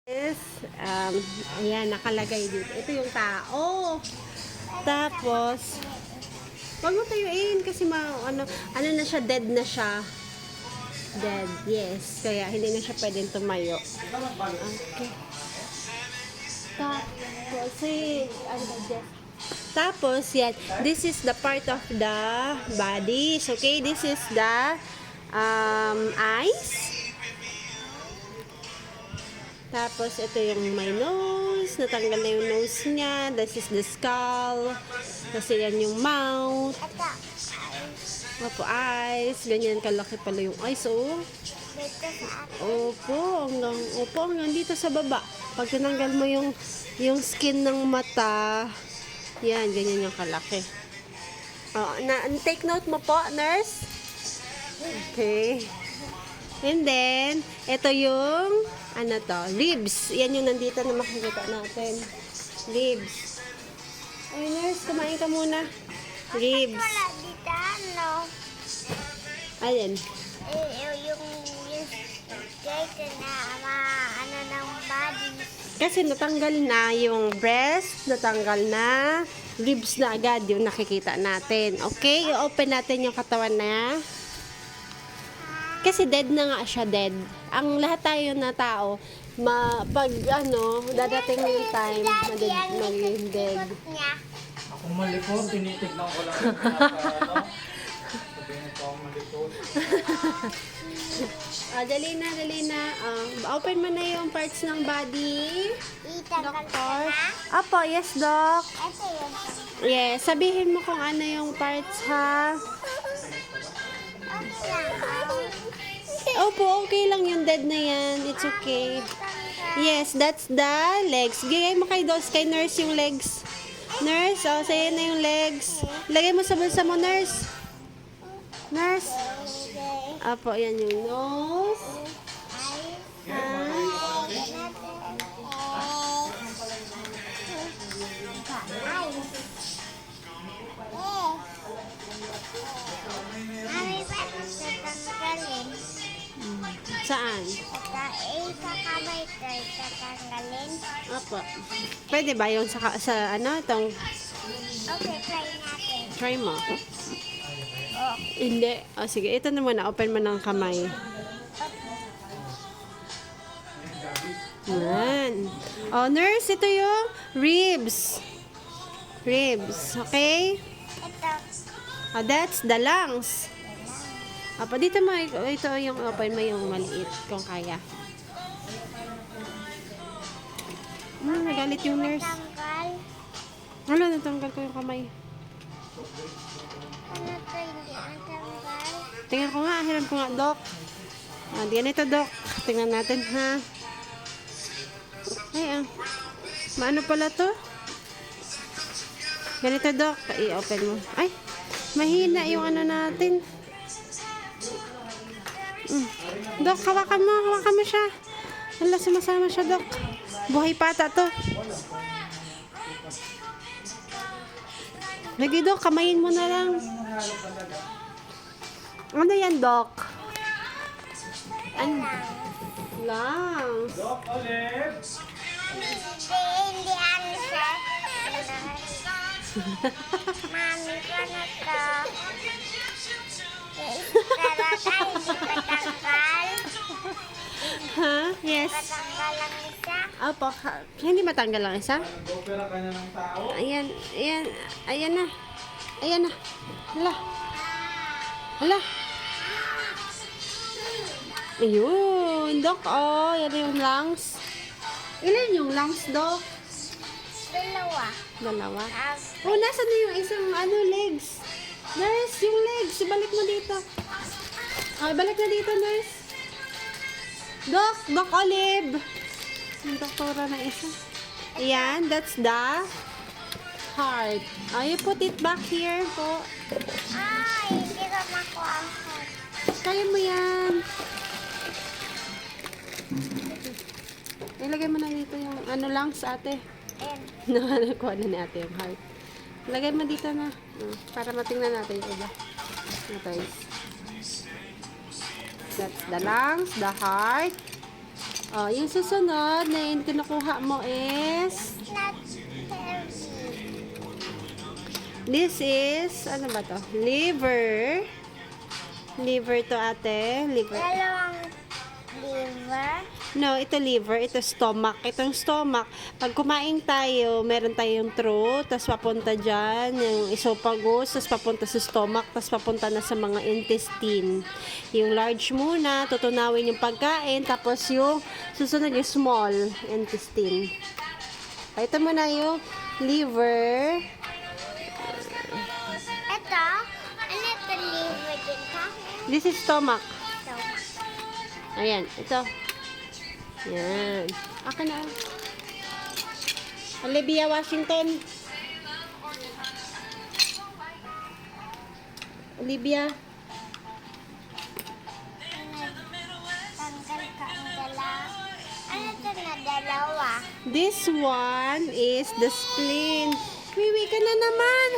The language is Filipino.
Is, ayan, nakalagay dito. Ito yung tao. Tapos, wag mo tayuin kasi ano na siya, dead na siya. Dead, yes. Kaya hindi na siya pwedeng tumayo. Okay. Tapos, yan. This is the part of the bodies. Okay, this is the eyes. Tapos, ito yung my nose. Natanggal na yung nose niya. This is the skull. Kasi yan yung mouth. Opo, eyes. Ganyan kalaki pala yung eyes, oh. Opo, hanggang dito sa baba. Pag tinanggal mo yung skin ng mata, yan, ganyan yung kalaki. Oh, take note mo po, nurse. Okay. And then, ito yung ribs. Yan yung nandito na makikita natin. Ribs. Ay, nurse, kumain ka muna. Ribs. Wala dito, ano? Ayan. Yung cake na ng body. Kasi natanggal na yung breast, natanggal na, ribs na agad yung nakikita natin. Okay, i-open natin yung katawan na. Kasi dead na nga siya, dead. Ang lahat tayo na tao, pag dadating yung time na maging dead. Ako malikot, tinitignan ko lang yung sabihin ko ako malikot. Dali na. Open mo na yung parts ng body. Itanggal ko Doctor. na. Apo, yes, doc. Ito yung Yes, sabihin mo kung ano yung parts, ha? okay lang. Opo, okay lang yung dead na yan. It's okay. Yes, that's the legs. Bigay mo kay nurse yung legs. Nurse, sa'yo na yung legs. Lagay mo sa bulsa mo, nurse. Nurse. Apo, yan yung nose. Mami, paano tatanggalin? Saan? Sa kamay tayo tatanggalin. Apo. Pwede ba yung itong Okay, try natin. try mo? Oh. Hindi. Sige, ito na muna. Open mo ng kamay. Yan. Nurse, ito yung ribs. Ribs, okay? Ito. That's the lungs. Apa, dito mo, ito yung open mo yung maliit, kung kaya. Nagalit yung nurse. Tanggal. Wala, natanggal ko yung kamay. Ano ito hindi natanggal? Tingnan ko nga, hiram ko nga, Doc. Diyan ito, Doc. Tingnan natin, ha. Ay, maano pala to? Ganito, Doc. I-open mo. Ay, mahina yung natin. Doc, hawakan mo siya. Hala, sumasama siya, Doc. Buhay pata to. Lagi, Doc, kamayin mo na lang. Ano yan, Doc? Lungs. Doc, ulit! Hindi ano siya. Mami, paano to? Tara tayo, hindi patanggal. Ha? Yes. Patanggal lang isa. Opo, hindi matanggal lang isa. Opera ka na ng tao? Ayan na. Hala. Ayun, Doc, yan yung lungs. Ilan yung lungs, Doc? Dalawa. Nasaan na yung isang legs? Nurse, yung legs. Balik mo dito. Balik na dito, nurse. Doc Olive. Yung doktora na isa. Ayan, that's the heart. You put it back here po. Ay, hindi ko makuha ang heart. Kaya mo yan. Ilagay mo na dito yung lungs, ate. Ayan. Nakuha na ni ate yung heart. Ilagay mo dito na. Para matingnan natin yung iba. Okay. That's the lungs, the heart, Oh, yung susunod na yung kinukuha mo is Not heavy. this is, ano ba to? Liver. Liver to ate. Liver. Dalawang liver. No, ito liver, ito stomach. Itong stomach, pag kumain tayo, meron tayong throat, tapos papunta dyan, yung esophagus, tapos papunta sa stomach, tapos papunta na sa mga intestine. Yung large muna, tutunawin yung pagkain, tapos yung susunod yung small intestine. Ito muna yung liver. Ito, ano ito liver dito? This is stomach. So, Ayan, ito. Yan. Akin na. Olivia Washington. Olivia. tanggal ka ang dalawa. Ano ito na dalawa? This one is the spleen. Wiwi ka na naman.